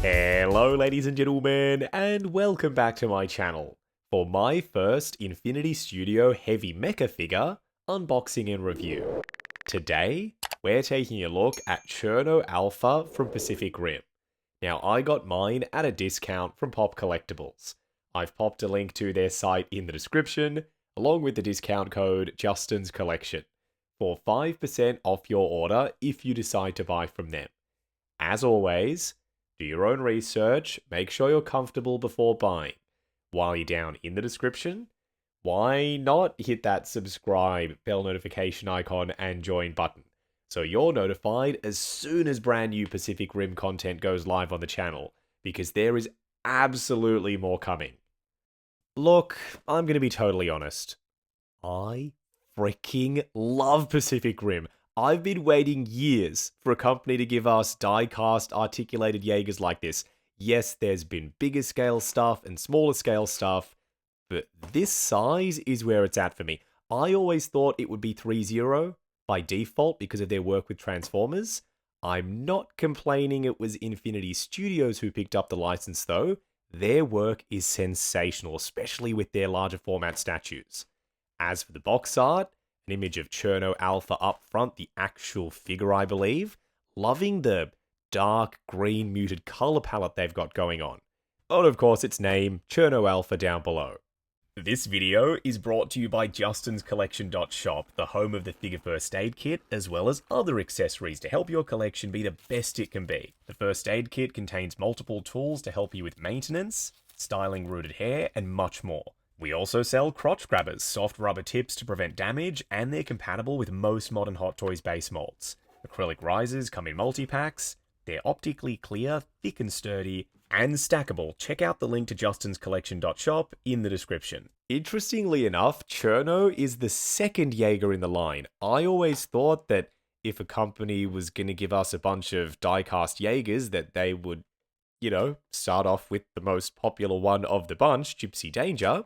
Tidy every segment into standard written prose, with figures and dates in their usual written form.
Hello ladies and gentlemen, and welcome back to my channel for my first Infinity Studio Heavy Mecha figure unboxing and review. Today, we're taking a look at Cherno Alpha from Pacific Rim. Now, I got mine at a discount from Pop Collectibles. I've popped a link to their site in the description, along with the discount code Justin's Collection, for 5% off your order if you decide to buy from them. As always, do your own research, make sure you're comfortable before buying. While you're down in the description, why not hit that subscribe, bell notification icon, and join button, so you're notified as soon as brand new Pacific Rim content goes live on the channel, because there is absolutely more coming. Look, I'm going to be totally honest. I freaking love Pacific Rim. I've been waiting years for a company to give us die-cast articulated Jaegers like this. Yes, there's been bigger scale stuff and smaller scale stuff, but this size is where it's at for me. I always thought it would be 3-0 by default because of their work with Transformers. I'm not complaining it was Infinity Studios who picked up the license though. Their work is sensational, especially with their larger format statues. As for the box art, an image of Cherno Alpha up front, the actual figure I believe. Loving the dark green muted color palette they've got going on. And of course its name, Cherno Alpha, down below. This video is brought to you by JustinsCollection.shop, the home of the figure first aid kit, as well as other accessories to help your collection be the best it can be. The first aid kit contains multiple tools to help you with maintenance, styling rooted hair, and much more. We also sell crotch grabbers, soft rubber tips to prevent damage, and they're compatible with most modern Hot Toys base molds. Acrylic risers come in multi-packs, they're optically clear, thick and sturdy, and stackable. Check out the link to JustinsCollection.shop in the description. Interestingly enough, Cherno is the second Jaeger in the line. I always thought that if a company was going to give us a bunch of die-cast Jaegers, that they would, start off with the most popular one of the bunch, Gypsy Danger.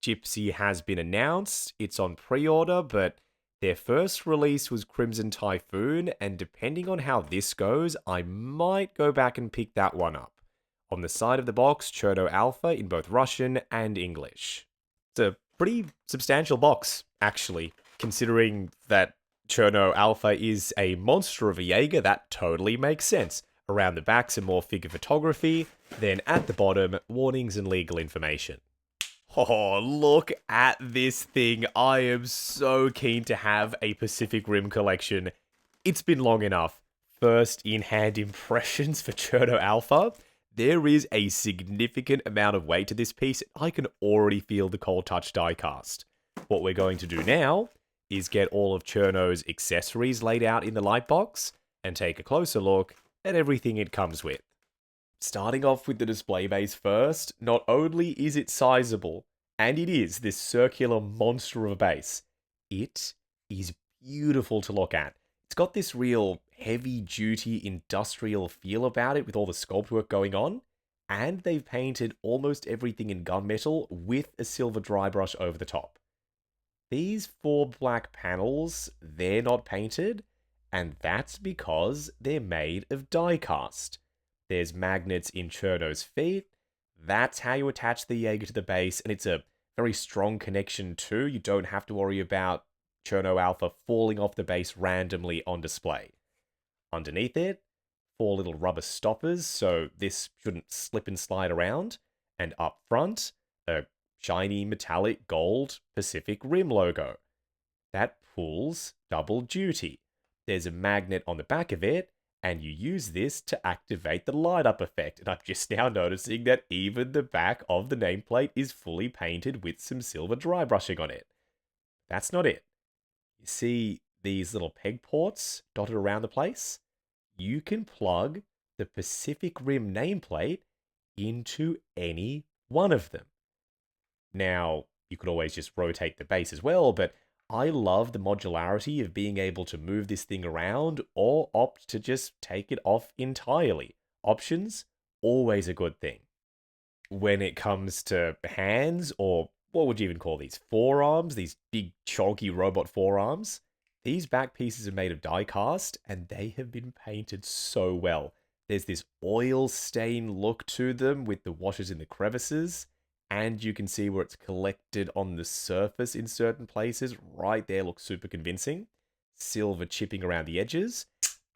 Gypsy has been announced, it's on pre-order, but their first release was Crimson Typhoon, and depending on how this goes, I might go back and pick that one up. On the side of the box, Cherno Alpha in both Russian and English. It's a pretty substantial box, actually, considering that Cherno Alpha is a monster of a Jaeger. That totally makes sense. Around the back, some more figure photography, then at the bottom, warnings and legal information. Oh, look at this thing. I am so keen to have a Pacific Rim collection. It's been long enough. First in-hand impressions for Cherno Alpha. There is a significant amount of weight to this piece. I can already feel the cold touch die cast. What we're going to do now is get all of Cherno's accessories laid out in the light box and take a closer look at everything it comes with. Starting off with the display base first, not only is it sizable, and it is this circular monster of a base, it is beautiful to look at. It's got this real heavy-duty industrial feel about it with all the sculpt work going on, and they've painted almost everything in gunmetal with a silver dry brush over the top. These 4 black panels, they're not painted, and that's because they're made of die cast. There's magnets in Cherno's feet. That's how you attach the Jaeger to the base, and it's a very strong connection too. You don't have to worry about Cherno Alpha falling off the base randomly on display. Underneath it, 4 little rubber stoppers, so this shouldn't slip and slide around. And up front, a shiny metallic gold Pacific Rim logo. That pulls double duty. There's a magnet on the back of it, and you use this to activate the light up effect. And I'm just now noticing that even the back of the nameplate is fully painted with some silver dry brushing on it. That's not it. You see these little peg ports dotted around the place? You can plug the Pacific Rim nameplate into any one of them. Now, you could always just rotate the base as well, but I love the modularity of being able to move this thing around or opt to just take it off entirely. Options, always a good thing. When it comes to hands, or what would you even call these? Forearms, these big chunky robot forearms. These back pieces are made of die cast, and they have been painted so well. There's this oil stain look to them with the washes in the crevices, and you can see where it's collected on the surface in certain places. Right there looks super convincing. Silver chipping around the edges,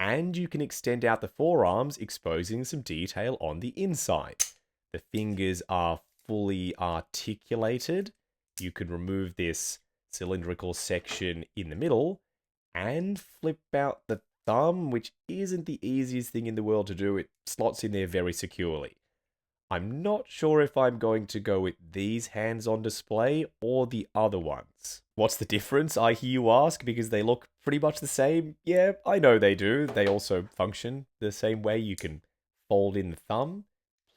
and you can extend out the forearms, exposing some detail on the inside. The fingers are fully articulated. You can remove this cylindrical section in the middle and flip out the thumb, which isn't the easiest thing in the world to do. It slots in there very securely. I'm not sure if I'm going to go with these hands on display or the other ones. What's the difference, I hear you ask, because they look pretty much the same? Yeah, I know they do. They also function the same way. You can fold in the thumb,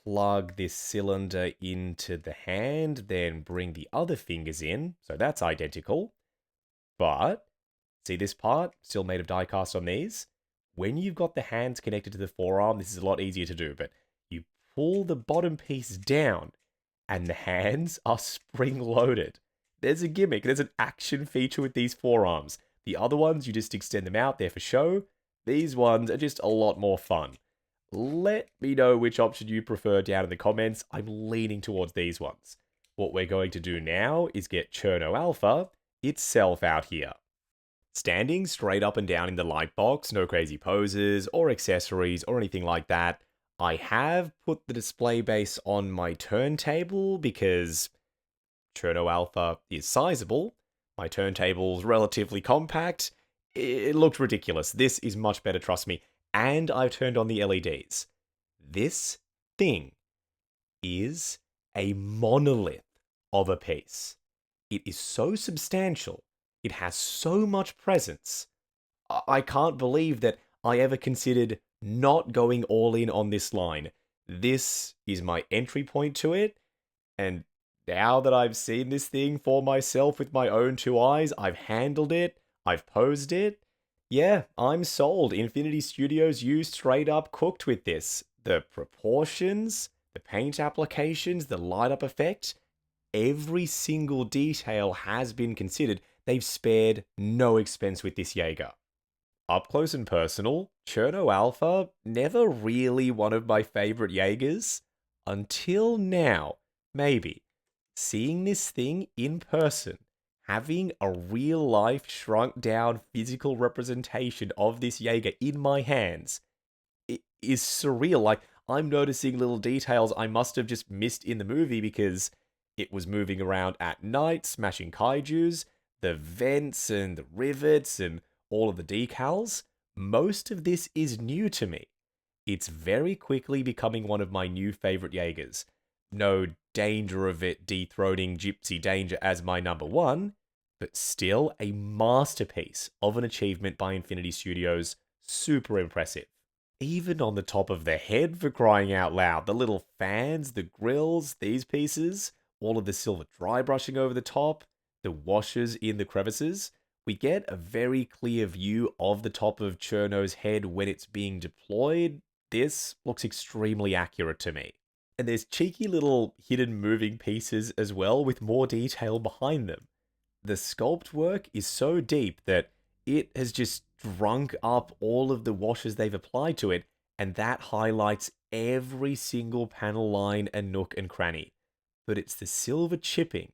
plug this cylinder into the hand, then bring the other fingers in. So that's identical. But, see this part? Still made of die-cast on these? When you've got the hands connected to the forearm, this is a lot easier to do, but you pull the bottom piece down, and the hands are spring-loaded. There's a gimmick. There's an action feature with these forearms. The other ones, you just extend them out, they're for show. These ones are just a lot more fun. Let me know which option you prefer down in the comments. I'm leaning towards these ones. What we're going to do now is get Cherno Alpha itself out here. Standing straight up and down in the light box, no crazy poses or accessories or anything like that. I have put the display base on my turntable because Cherno Alpha is sizable. My turntable's relatively compact. It looked ridiculous. This is much better, trust me. And I've turned on the LEDs. This thing is a monolith of a piece. It is so substantial. It has so much presence. I can't believe that I ever considered not going all in on this line. This is my entry point to it, and now that I've seen this thing for myself with my own two eyes, I've handled it, I've posed it. Yeah, I'm sold. Infinity Studios used straight up cooked with this. The proportions, the paint applications, the light up effect, every single detail has been considered. They've spared no expense with this Jaeger. Up close and personal, Cherno Alpha, never really one of my favorite Jaegers. Until now, maybe. Seeing this thing in person, having a real life shrunk down physical representation of this Jaeger in my hands, it is surreal. Like, I'm noticing little details I must have just missed in the movie because it was moving around at night, smashing kaijus, the vents and the rivets and all of the decals. Most of this is new to me. It's very quickly becoming one of my new favorite Jaegers. No danger of it dethroning Gypsy Danger as my number one, but still a masterpiece of an achievement by Infinity Studios. Super impressive. Even on the top of the head, for crying out loud. The little fans, the grills, these pieces, all of the silver dry brushing over the top, the washers in the crevices. We get a very clear view of the top of Cherno's head when it's being deployed. This looks extremely accurate to me. And there's cheeky little hidden moving pieces as well with more detail behind them. The sculpt work is so deep that it has just drunk up all of the washes they've applied to it, and that highlights every single panel line and nook and cranny. But it's the silver chipping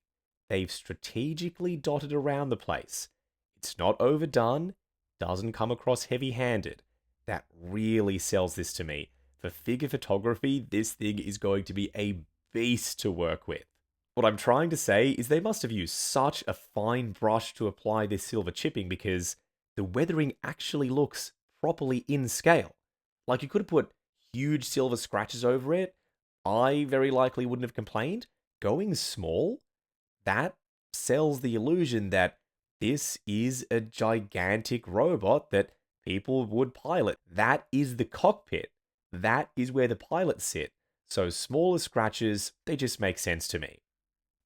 they've strategically dotted around the place. It's not overdone, doesn't come across heavy-handed. That really sells this to me. For figure photography, this thing is going to be a beast to work with. What I'm trying to say is they must have used such a fine brush to apply this silver chipping because the weathering actually looks properly in scale. Like, you could have put huge silver scratches over it. I very likely wouldn't have complained. Going small, that sells the illusion that this is a gigantic robot that people would pilot. That is the cockpit. That is where the pilots sit. So smaller scratches, they just make sense to me.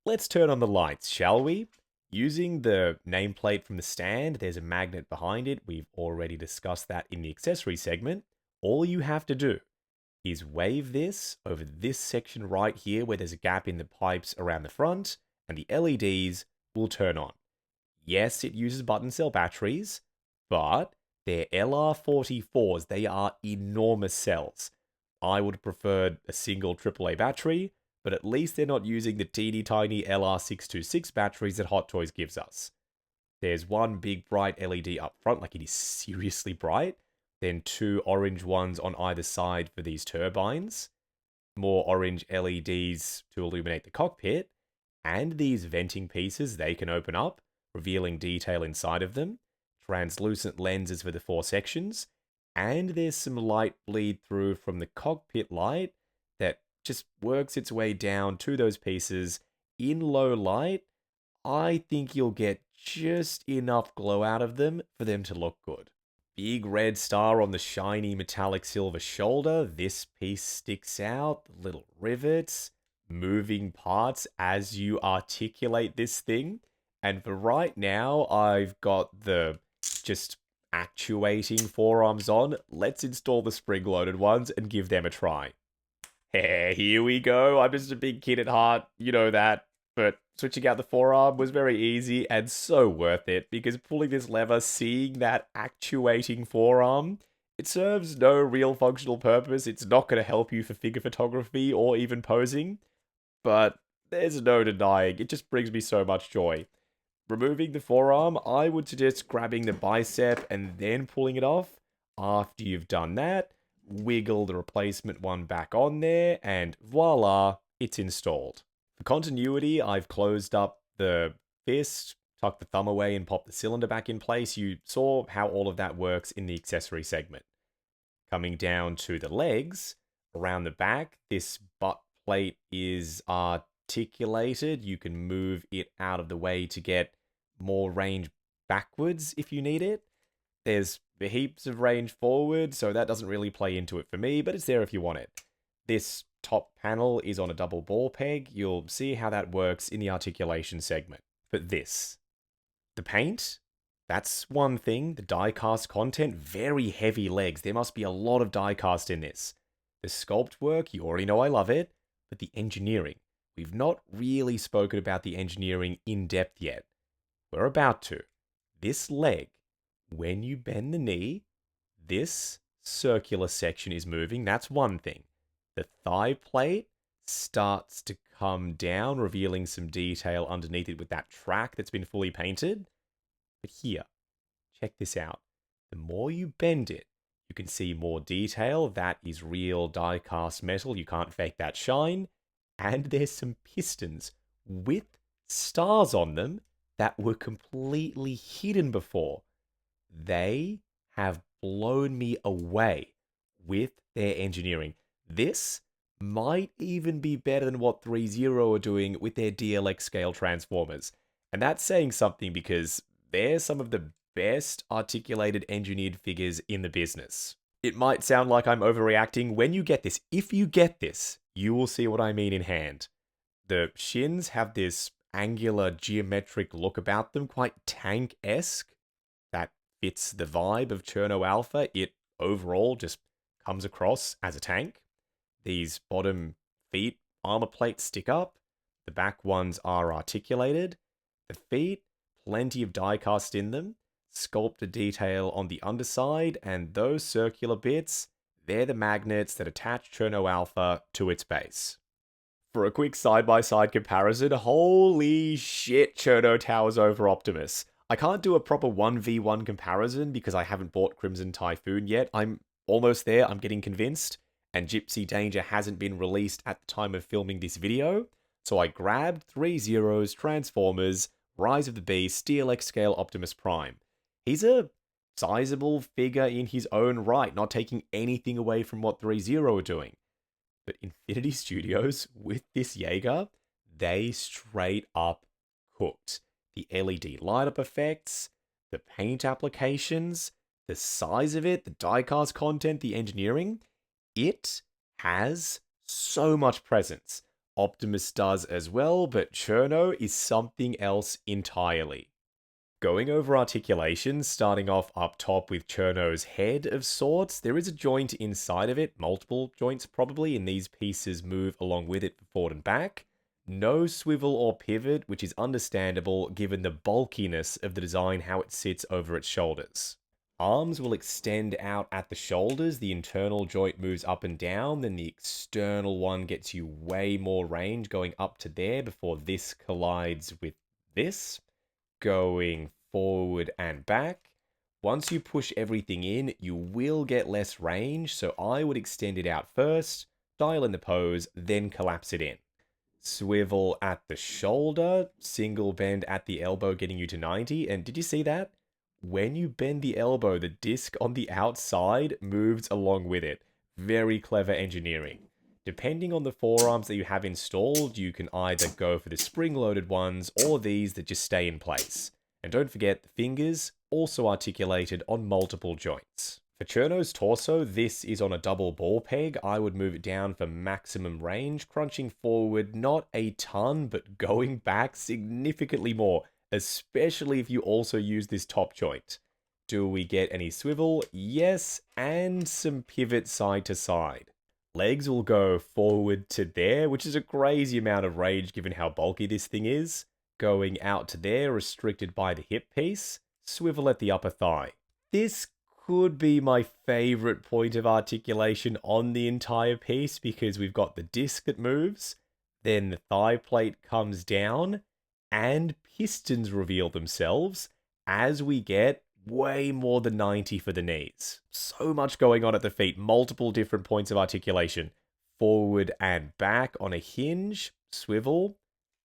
Let's turn on the lights, shall we? Using the nameplate from the stand, there's a magnet behind it. We've already discussed that in the accessory segment. All you have to do is wave this over this section right here where there's a gap in the pipes around the front, and the LEDs will turn on. Yes, it uses button cell batteries, but they're LR44s. They are enormous cells. I would have preferred a single AAA battery, but at least they're not using the teeny tiny LR626 batteries that Hot Toys gives us. There's one big bright LED up front, like it is seriously bright, then two orange ones on either side for these turbines, more orange LEDs to illuminate the cockpit, and these venting pieces they can open up, revealing detail inside of them, translucent lenses for the four sections, and there's some light bleed through from the cockpit light that just works its way down to those pieces in low light. I think you'll get just enough glow out of them for them to look good. Big red star on the shiny metallic silver shoulder. This piece sticks out. The little rivets, moving parts as you articulate this thing. And for right now, I've got the just actuating forearms on. Let's install the spring-loaded ones and give them a try. Here we go. I'm just a big kid at heart. You know that. But switching out the forearm was very easy and so worth it, because pulling this lever, seeing that actuating forearm, it serves no real functional purpose. It's not going to help you for figure photography or even posing, but there's no denying, it just brings me so much joy. Removing the forearm, I would suggest grabbing the bicep and then pulling it off. After you've done that, wiggle the replacement one back on there, and voila, it's installed. For continuity, I've closed up the fist, tucked the thumb away, and popped the cylinder back in place. You saw how all of that works in the accessory segment. Coming down to the legs, around the back, this butt plate is articulated. You can move it out of the way to get more range backwards if you need it. There's heaps of range forward, so that doesn't really play into it for me, but it's there if you want it. This top panel is on a double ball peg. You'll see how that works in the articulation segment. But this, the paint, that's one thing. The die-cast content, very heavy legs. There must be a lot of die-cast in this. The sculpt work, you already know I love it, but the engineering. We've not really spoken about the engineering in depth yet. We're about to. This leg, when you bend the knee, this circular section is moving. That's one thing. The thigh plate starts to come down, revealing some detail underneath it with that track that's been fully painted. But here, check this out. The more you bend it, you can see more detail. That is real die-cast metal. You can't fake that shine. And there's some pistons with stars on them that were completely hidden before. They have blown me away with their engineering. This might even be better than what 3.0 are doing with their DLX scale transformers. And that's saying something, because they're some of the best articulated engineered figures in the business. It might sound like I'm overreacting. When you get this, if you get this, you will see what I mean in hand. The shins have this angular geometric look about them, quite tank-esque. That fits the vibe of Cherno Alpha. It overall just comes across as a tank. These bottom feet armor plates stick up. The back ones are articulated. The feet, plenty of die cast in them. Sculpted detail on the underside, and those circular bits, they're the magnets that attach Cherno Alpha to its base. For a quick side-by-side comparison, holy shit, Cherno towers over Optimus. I can't do a proper 1v1 comparison because I haven't bought Crimson Typhoon yet. I'm almost there, I'm getting convinced. And Gypsy Danger hasn't been released at the time of filming this video, so I grabbed 3.0's Transformers, Rise of the Beast, DLX Scale Optimus Prime. He's a sizable figure in his own right, not taking anything away from what 3.0 are doing. But Infinity Studios, with this Jaeger, they straight up cooked. The LED light-up effects, the paint applications, the size of it, the die-cast content, the engineering, it has so much presence. Optimus does as well, but Cherno is something else entirely. Going over articulations, starting off up top with Cherno's head of sorts, there is a joint inside of it, multiple joints probably, and these pieces move along with it forward and back. No swivel or pivot, which is understandable given the bulkiness of the design, how it sits over its shoulders. arms will extend out at the shoulders. The internal joint moves up and down. Then the external one gets you way more range going up to there before this collides with this. Going forward and back. Once you push everything in, you will get less range. So I would extend it out first, dial in the pose, then collapse it in. Swivel at the shoulder, single bend at the elbow getting you to 90. And did you see that? When you bend the elbow, the disc on the outside moves along with it. Very clever engineering. Depending on the forearms that you have installed, you can either go for the spring-loaded ones or these that just stay in place. And don't forget, the fingers also articulated on multiple joints. For Cherno's torso, this is on a double ball peg. I would move it down for maximum range, crunching forward not a ton, but going back significantly more, especially if you also use this top joint. Do we get any swivel? Yes, and some pivot side to side. Legs will go forward to there, which is a crazy amount of range given how bulky this thing is. Going out to there, restricted by the hip piece. Swivel at the upper thigh. This could be my favorite point of articulation on the entire piece because we've got the disc that moves, then the thigh plate comes down, and pistons reveal themselves as we get way more than 90 for the knees. So much going on at the feet, multiple different points of articulation. Forward and back on a hinge, swivel,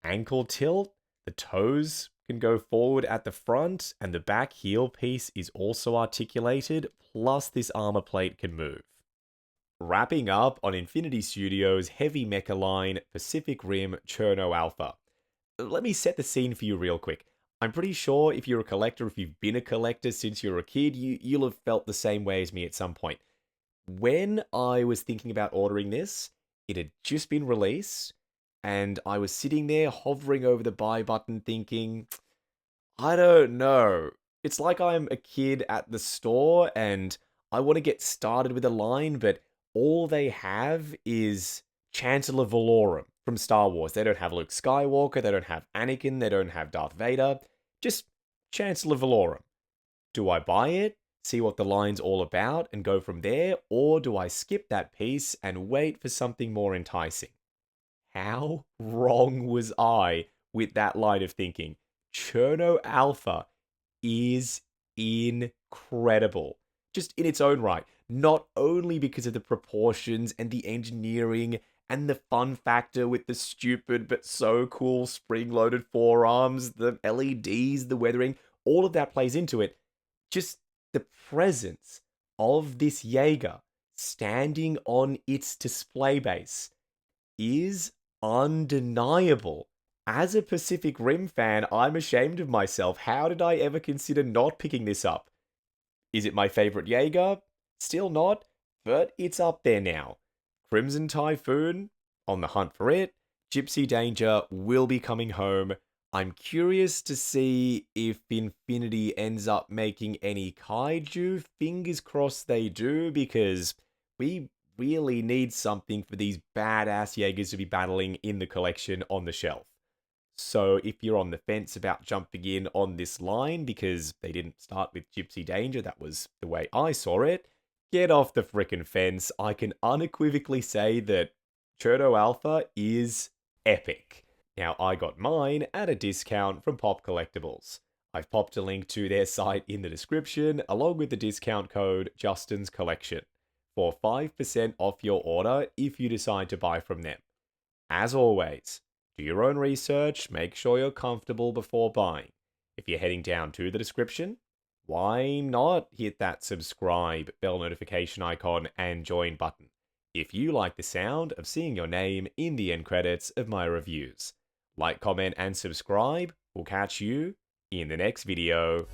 ankle tilt, the toes can go forward at the front, and the back heel piece is also articulated, plus this armor plate can move. Wrapping up on Infinity Studios' heavy mecha line, Pacific Rim Cherno Alpha. Let me set the scene for you real quick. I'm pretty sure if you're a collector, if you've been a collector since you were a kid, you'll have felt the same way as me at some point. When I was thinking about ordering this, it had just been released, and I was sitting there hovering over the buy button thinking, I don't know. It's like I'm a kid at the store and I want to get started with a line, but all they have is Chancellor Valorum from Star Wars. They don't have Luke Skywalker, they don't have Anakin, they don't have Darth Vader. Just Chancellor Valorum. Do I buy it, see what the line's all about, and go from there? Or do I skip that piece and wait for something more enticing? How wrong was I with that line of thinking? Cherno Alpha is incredible. Just in its own right. Not only because of the proportions and the engineering and the fun factor with the stupid but so cool spring-loaded forearms, the LEDs, the weathering, all of that plays into it. Just the presence of this Jaeger standing on its display base is undeniable. As a Pacific Rim fan, I'm ashamed of myself. How did I ever consider not picking this up? Is it my favorite Jaeger? Still not, but it's up there now. Crimson Typhoon, on the hunt for it. Gypsy Danger will be coming home. I'm curious to see if Infinity ends up making any kaiju. Fingers crossed they do, because we really need something for these badass Jaegers to be battling in the collection on the shelf. So if you're on the fence about jumping in on this line because they didn't start with Gypsy Danger, that was the way I saw it, get off the frickin' fence. I can unequivocally say that Cherno Alpha is epic. Now, I got mine at a discount from Pop Collectibles. I've popped a link to their site in the description, along with the discount code Justin's Collection, for 5% off your order if you decide to buy from them. As always, do your own research, make sure you're comfortable before buying. If you're heading down to the description, why not hit that subscribe, bell notification icon, and join button if you like the sound of seeing your name in the end credits of my reviews. Like, comment, and subscribe. We'll catch you in the next video.